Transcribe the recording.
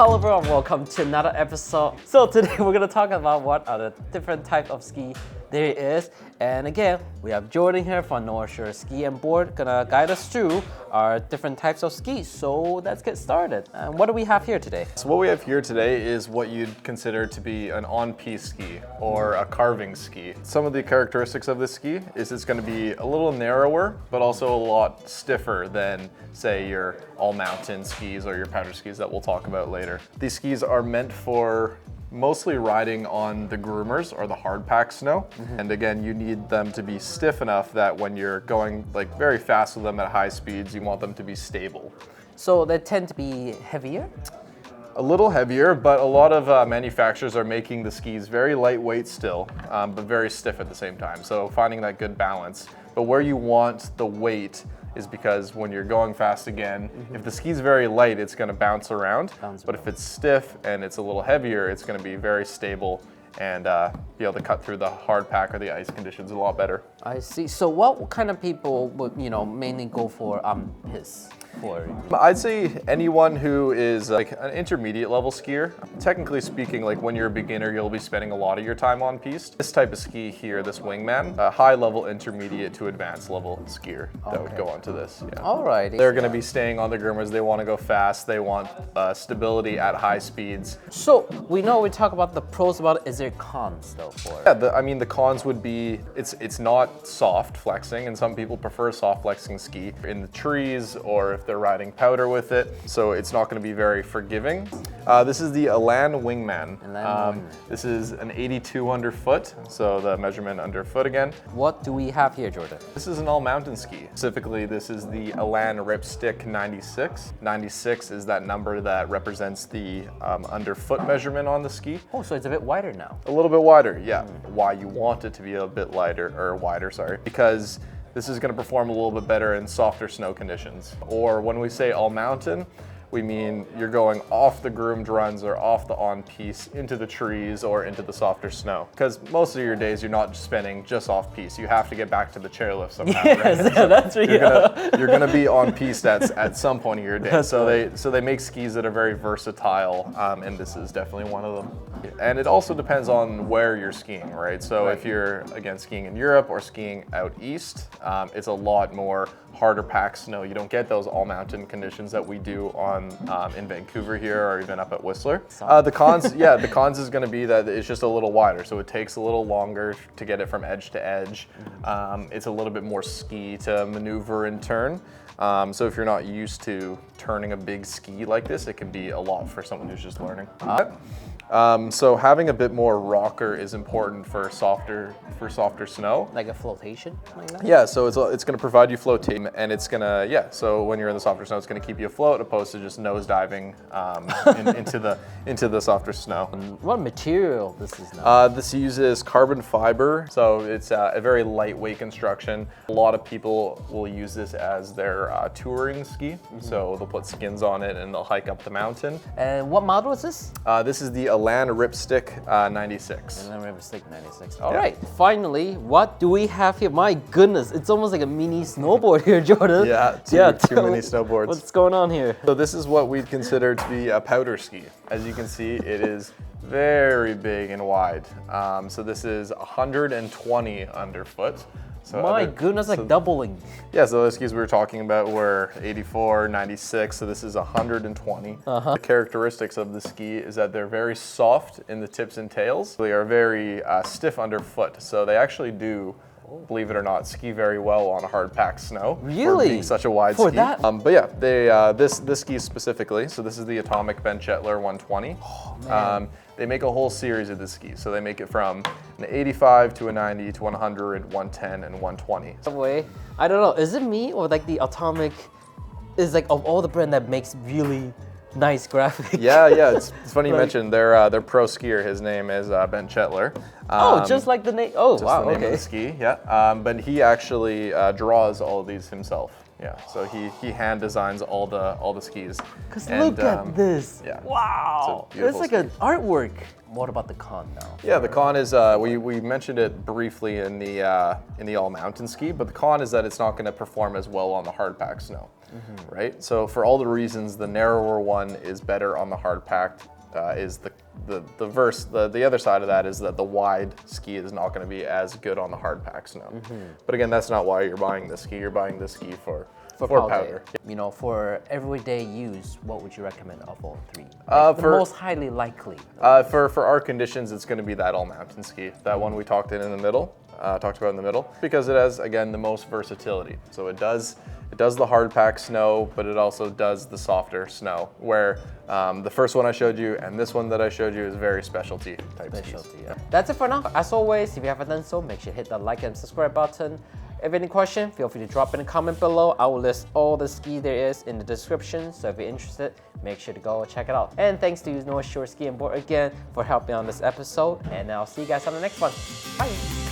Hello everyone, welcome to another episode. So today we're going to talk about what are the different types of ski there is. And again, we have Jordan here from North Shore Ski and Board, gonna guide us through our different types of skis. So let's get started. And what do we have here today? So what we have here today is what you'd consider to be an on-piste ski or a carving ski. Some of the characteristics of this ski is it's gonna be a little narrower, but also a lot stiffer than, say, your all-mountain skis or your powder skis that we'll talk about later. These skis are meant for mostly riding on the groomers or the hard pack snow. And again, you need them to be stiff enough that when you're going like very fast with them at high speeds, you want them to be stable. So they tend to be heavier? A little heavier, but a lot of manufacturers are making the skis very lightweight still, but very stiff at the same time. So finding that good balance. But where you want the weight is because when you're going fast again, if the ski's very light, it's gonna bounce around. But if it's stiff and it's a little heavier, it's gonna be very stable and be able to cut through the hard pack or the ice conditions a lot better. I see. So what kind of people would, mainly go for piste? I'd say anyone who is like an intermediate level skier. Technically speaking, like when you're a beginner, you'll be spending a lot of your time on piste. This type of ski here, this wingman, a high level intermediate to advanced level skier that would go onto this. Yeah. All right. They're going to be staying on the groomers. They want to go fast. They want stability at high speeds. So we know we talk about the pros about it. Is there cons though for it? Yeah, I mean the cons would be it's not soft flexing, and some people prefer soft flexing ski in the trees or if they're riding powder with it, so it's not going to be very forgiving. This is the Elan Wingman. This is an 82 underfoot, so the measurement underfoot again. What do we have here, Jordan? This is an all-mountain ski. Specifically, this is the Elan Ripstick 96. 96 is that number that represents the underfoot measurement on the ski. Oh, so it's a bit wider now. A little bit wider, yeah. Why you want it to be a bit lighter, or wider, sorry, because this is going to perform a little bit better in softer snow conditions. Or when we say all mountain, we mean you're going off the groomed runs or off the on-piste into the trees or into the softer snow. Because most of your days you're not spending just off-piste. You have to get back to the chairlift somehow. Yes, right? That's You're gonna be on-piste at some point of your day. So they make skis that are very versatile, and this is definitely one of them. And it also depends on where you're skiing, right? So if you're, again, skiing in Europe or skiing out east, it's a lot more harder pack snow. You don't get those all-mountain conditions that we do on in Vancouver here or even up at Whistler. The cons, the cons is going to be that it's just a little wider, so it takes a little longer to get it from edge to edge. It's a little bit more ski to maneuver and turn. So if you're not used to turning a big ski like this, it can be a lot for someone who's just learning. So having a bit more rocker is important for softer snow. Like a flotation? Like that? Yeah, so it's going to provide you flotation, and it's going to, so when you're in the softer snow, it's going to keep you afloat opposed to just nose diving into the softer snow. What material this is now? This uses carbon fiber, so it's a very lightweight construction. A lot of people will use this as their touring ski, so they'll put skins on it and they'll hike up the mountain. And what model is this? This is the Elan Ripstick 96. Elan Ripstick 96. All right, finally, what do we have here? My goodness, it's almost like a mini snowboard here, Jordan. Two mini snowboards. What's going on here? So this is what we'd consider to be a powder ski. As you can see, it is very big and wide. So this is 120 underfoot. So My goodness, like doubling. Yeah, so the skis we were talking about were 84, 96, so this is 120. The characteristics of the ski is that they're very soft in the tips and tails. They are very stiff underfoot, so they actually do, believe it or not, ski very well on a hard packed snow. Really? For being such a wide for ski. That? But yeah, they this ski specifically, so this is the Atomic Ben Chetler 120. Oh, man. They make a whole series of the skis. So they make it from an 85 to a 90 to 100, 110, and 120. Way, I don't know, is it me or like the Atomic is like of all the brand that makes really nice graphics? Yeah, it's funny you mentioned their pro skier. His name is Ben Chetler. Just like the name. Oh, just wow, the name of the ski, yeah. But he actually draws all of these himself. Yeah, so he hand designs all the skis. Cause look at this. Yeah. Wow. It's like an artwork. What about the con now? Yeah, the con is we mentioned it briefly in the all mountain ski, but the con is that it's not going to perform as well on the hard packed snow, right? So for all the reasons, the narrower one is better on the hard packed. Is the other side of that is that the wide ski is not going to be as good on the hard pack snow. But again, that's not why you're buying this ski. You're buying this ski for powder. You know, for everyday use, what would you recommend of all three? Like the most highly likely. For our conditions, it's going to be that all mountain ski. That one we talked about in the middle, because it has, again, the most versatility. So it does the hard pack snow, but it also does the softer snow, where the first one I showed you and this one that I showed you is very specialty type skis. Yeah. That's it for now. As always, if you haven't done so, make sure to hit that like and subscribe button. If you have any question, feel free to drop in a comment below. I will list all the ski there is in the description, so if you're interested, make sure to go check it out. And thanks to North Shore Ski and Board again for helping on this episode, and I'll see you guys on the next one. Bye!